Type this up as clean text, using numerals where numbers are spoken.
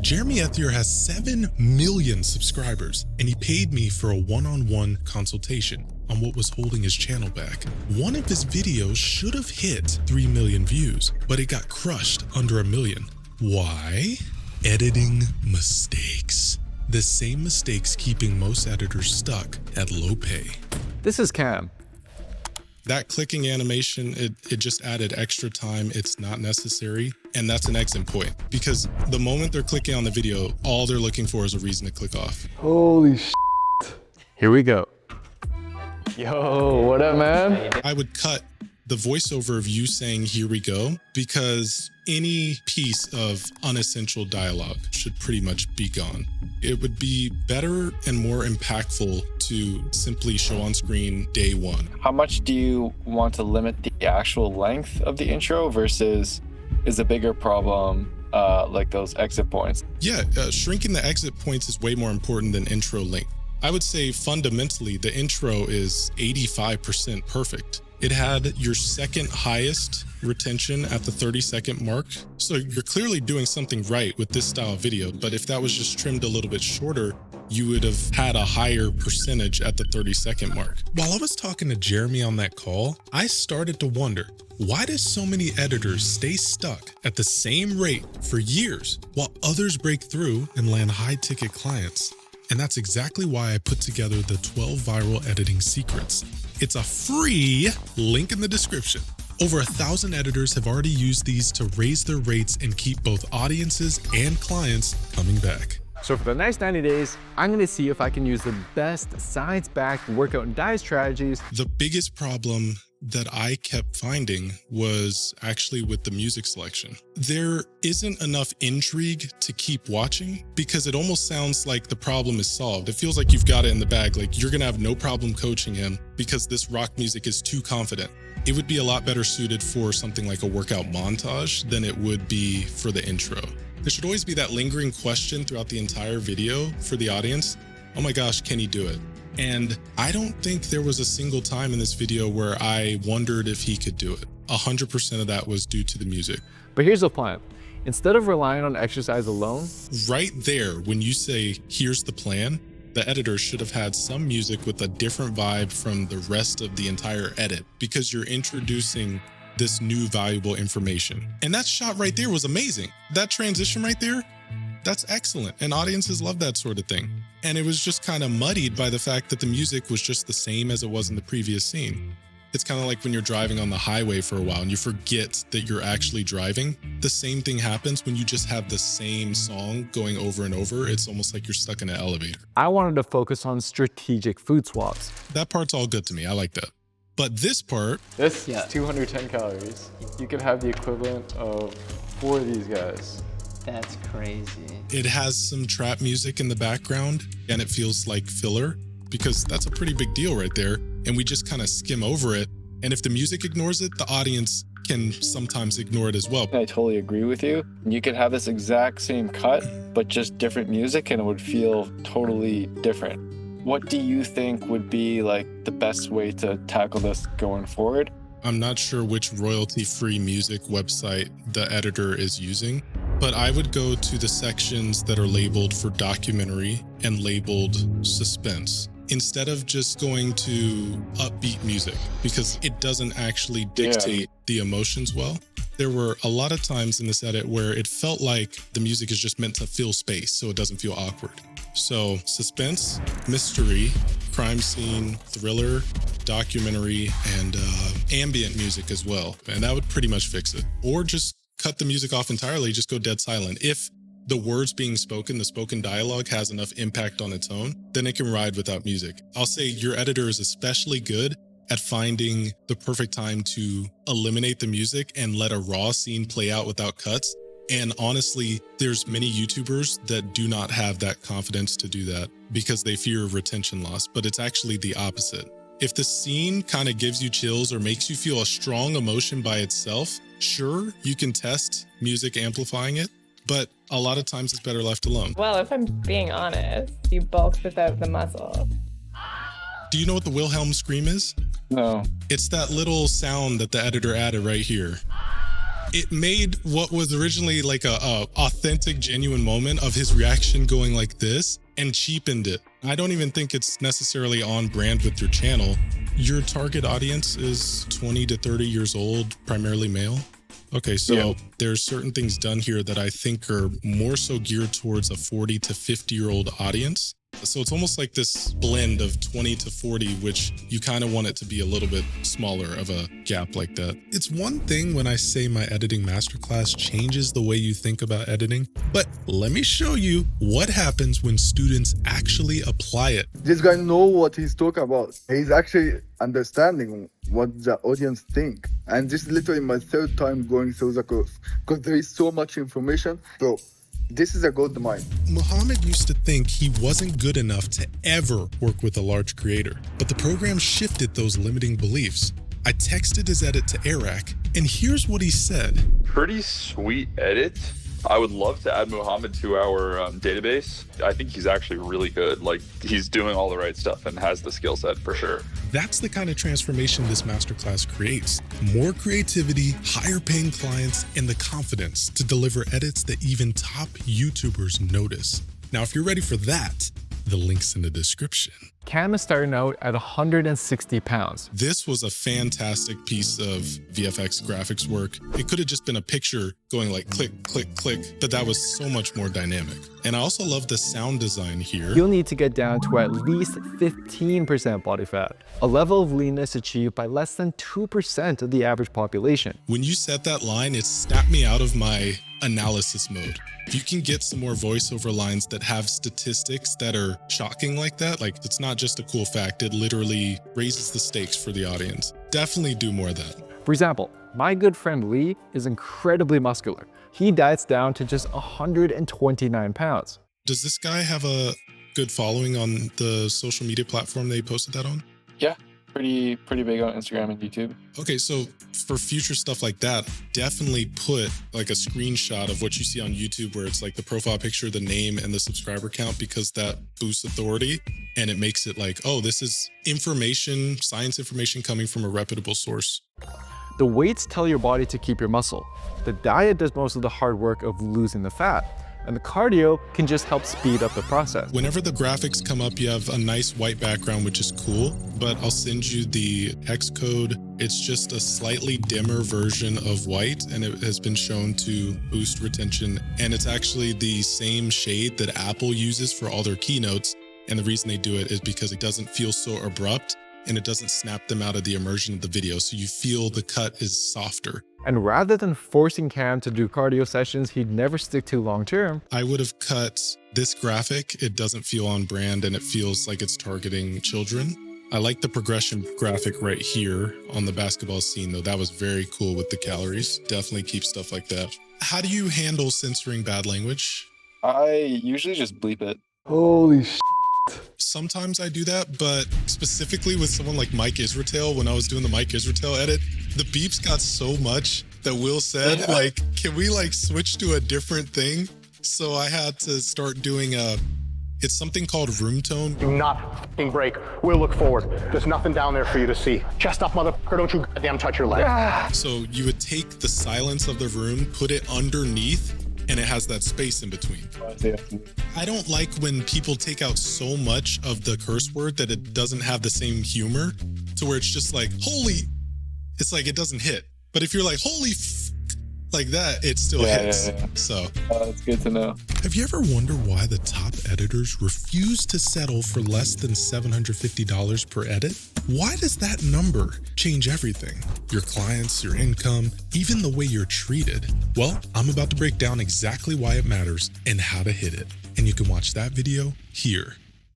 Jeremy Ethier has 7 million subscribers, and he paid me for a one-on-one consultation on what was holding his channel back. One of his videos should have hit 3 million views, but it got crushed under 1 million. Why? Editing mistakes. The same mistakes keeping most editors stuck at low pay. This is Cam. That clicking animation, it just added extra time. It's not necessary. And that's an exit point, because the moment they're clicking on the video, all they're looking for is a reason to click off. Holy shit. Here we go. Yo, what up, man? I would cut the voiceover of you saying, "Here we go," because any piece of unessential dialogue should pretty much be gone. It would be better and more impactful to simply show on screen day one. How much do you want to limit the actual length of the intro versus is the bigger problem like those exit points? Yeah, shrinking the exit points is way more important than intro length. I would say fundamentally the intro is 85% perfect. It had your second highest retention at the 30-second mark. So you're clearly doing something right with this style of video. But if that was just trimmed a little bit shorter, you would have had a higher percentage at the 30-second mark. While I was talking to Jeremy on that call, I started to wonder, why do so many editors stay stuck at the same rate for years while others break through and land high-ticket clients? And that's exactly why I put together the 12 viral editing secrets. It's a free link in the description. Over 1,000 editors have already used these to raise their rates and keep both audiences and clients coming back. So for the next 90 days, I'm gonna see if I can use the best science-backed workout and diet strategies. The biggest problem that I kept finding was actually with the music selection. There isn't enough intrigue to keep watching because it almost sounds like the problem is solved. It feels like you've got it in the bag, like you're gonna have no problem coaching him because this rock music is too confident. It would be a lot better suited for something like a workout montage than it would be for the intro. There should always be that lingering question throughout the entire video for the audience. Oh my gosh, can he do it? And I don't think there was a single time in this video where I wondered if he could do it. 100% of that was due to the music. But here's the plan. Instead of relying on exercise alone, right there, when you say, here's the plan, the editor should have had some music with a different vibe from the rest of the entire edit, because you're introducing this new valuable information. And that shot right there was amazing. That transition right there, that's excellent. And audiences love that sort of thing. And it was just kind of muddied by the fact that the music was just the same as it was in the previous scene. It's kind of like when you're driving on the highway for a while and you forget that you're actually driving. The same thing happens when you just have the same song going over and over. It's almost like you're stuck in an elevator. I wanted to focus on strategic food swaps. That part's all good to me. I like that. But this part... This is 210 calories. You could have the equivalent of 4 of these guys. That's crazy. It has some trap music in the background and it feels like filler because that's a pretty big deal right there. And we just kind of skim over it. And if the music ignores it, the audience can sometimes ignore it as well. I totally agree with you. You could have this exact same cut, but just different music and it would feel totally different. What do you think would be like the best way to tackle this going forward? I'm not sure which royalty-free music website the editor is using, but I would go to the sections that are labeled for documentary and labeled suspense, instead of just going to upbeat music, because it doesn't actually dictate the emotions well. There were a lot of times in this edit where it felt like the music is just meant to fill space so it doesn't feel awkward. So suspense, mystery, crime scene, thriller, documentary, and ambient music as well. And that would pretty much fix it. Or just cut the music off entirely, just go dead silent. If the words being spoken, the spoken dialogue has enough impact on its own, then it can ride without music. I'll say your editor is especially good at finding the perfect time to eliminate the music and let a raw scene play out without cuts. And honestly, there's many YouTubers that do not have that confidence to do that because they fear retention loss, but it's actually the opposite. If the scene kind of gives you chills or makes you feel a strong emotion by itself, sure, you can test music amplifying it, but a lot of times it's better left alone. Well, if I'm being honest, you bulked without the muscle. Do you know what the Wilhelm scream is? No. It's that little sound that the editor added right here. it made what was originally like a authentic, genuine moment of his reaction going like this and cheapened it. I don't even think it's necessarily on brand with your channel. Your target audience is 20 to 30 years old, primarily male. Okay, so there's certain things done here that I think are more so geared towards a 40 to 50-year-old audience. So it's almost like this blend of 20 to 40, which you kind of want it to be a little bit smaller of a gap like that. It's one thing when I say my editing masterclass changes the way you think about editing, but let me show you what happens when students actually apply it. This guy knows what he's talking about. He's actually understanding what the audience think. And this is literally my third time going through the course because there is so much information. So this is a gold mine. Muhammad used to think he wasn't good enough to ever work with a large creator, but the program shifted those limiting beliefs. I texted his edit to Eric, and here's what he said. Pretty sweet edit. I would love to add Muhammad to our database. I think he's actually really good. Like, he's doing all the right stuff and has the skill set for sure. That's the kind of transformation this masterclass creates. More creativity, higher paying clients, and the confidence to deliver edits that even top YouTubers notice. Now, if you're ready for that, the link's in the description. Cam is starting out at 160 pounds. This was a fantastic piece of VFX graphics work. It could have just been a picture going like click, click, click, but that was so much more dynamic. And I also love the sound design here. You'll need to get down to at least 15% body fat, a level of leanness achieved by less than 2% of the average population. When you set that line, it snapped me out of my analysis mode. If you can get some more voiceover lines that have statistics that are shocking like that, like it's not just a cool fact, it literally raises the stakes for the audience. Definitely do more of that. For example, my good friend Lee is incredibly muscular. He diets down to just 129 pounds. Does this guy have a good following on the social media platform they posted that on? Yeah, pretty big on Instagram and YouTube. Okay, so for future stuff like that, definitely put like a screenshot of what you see on YouTube where it's like the profile picture, the name, and the subscriber count, because that boosts authority and it makes it like, oh, this is information, science information coming from a reputable source. The weights tell your body to keep your muscle. The diet does most of the hard work of losing the fat, and the cardio can just help speed up the process. Whenever the graphics come up, you have a nice white background, which is cool, but I'll send you the hex code. It's just a slightly dimmer version of white, and it has been shown to boost retention. And it's actually the same shade that Apple uses for all their keynotes. And the reason they do it is because it doesn't feel so abrupt and it doesn't snap them out of the immersion of the video. So you feel the cut is softer. And rather than forcing Cam to do cardio sessions he'd never stick to long term, I would have cut this graphic. It doesn't feel on brand and it feels like it's targeting children. I like the progression graphic right here on the basketball scene though. That was very cool with the calories. Definitely keep stuff like that. How do you handle censoring bad language? I usually just bleep it. holy sh**. Sometimes I do that, but specifically with someone like Mike Israetel, when I was doing the Mike Israetel edit, the beeps got so much that Will said, like, can we like switch to a different thing? So I had to start doing it's something called room tone. Do not f***ing break. We'll look forward. There's nothing down there for you to see. Chest up, motherfucker. Don't you goddamn touch your leg. So you would take the silence of the room, put it underneath, and it has that space in between. I don't like when people take out so much of the curse word that it doesn't have the same humor to where it's just like, holy, it's like it doesn't hit. But if you're like, holy like that, it still hits. Yeah. So That's good to know. have you ever wondered why the top editors refuse to settle for less than $750 per edit? Why does that number change everything? Your clients, your income, even the way you're treated? Well, I'm about to break down exactly why it matters and how to hit it. And you can watch that video here.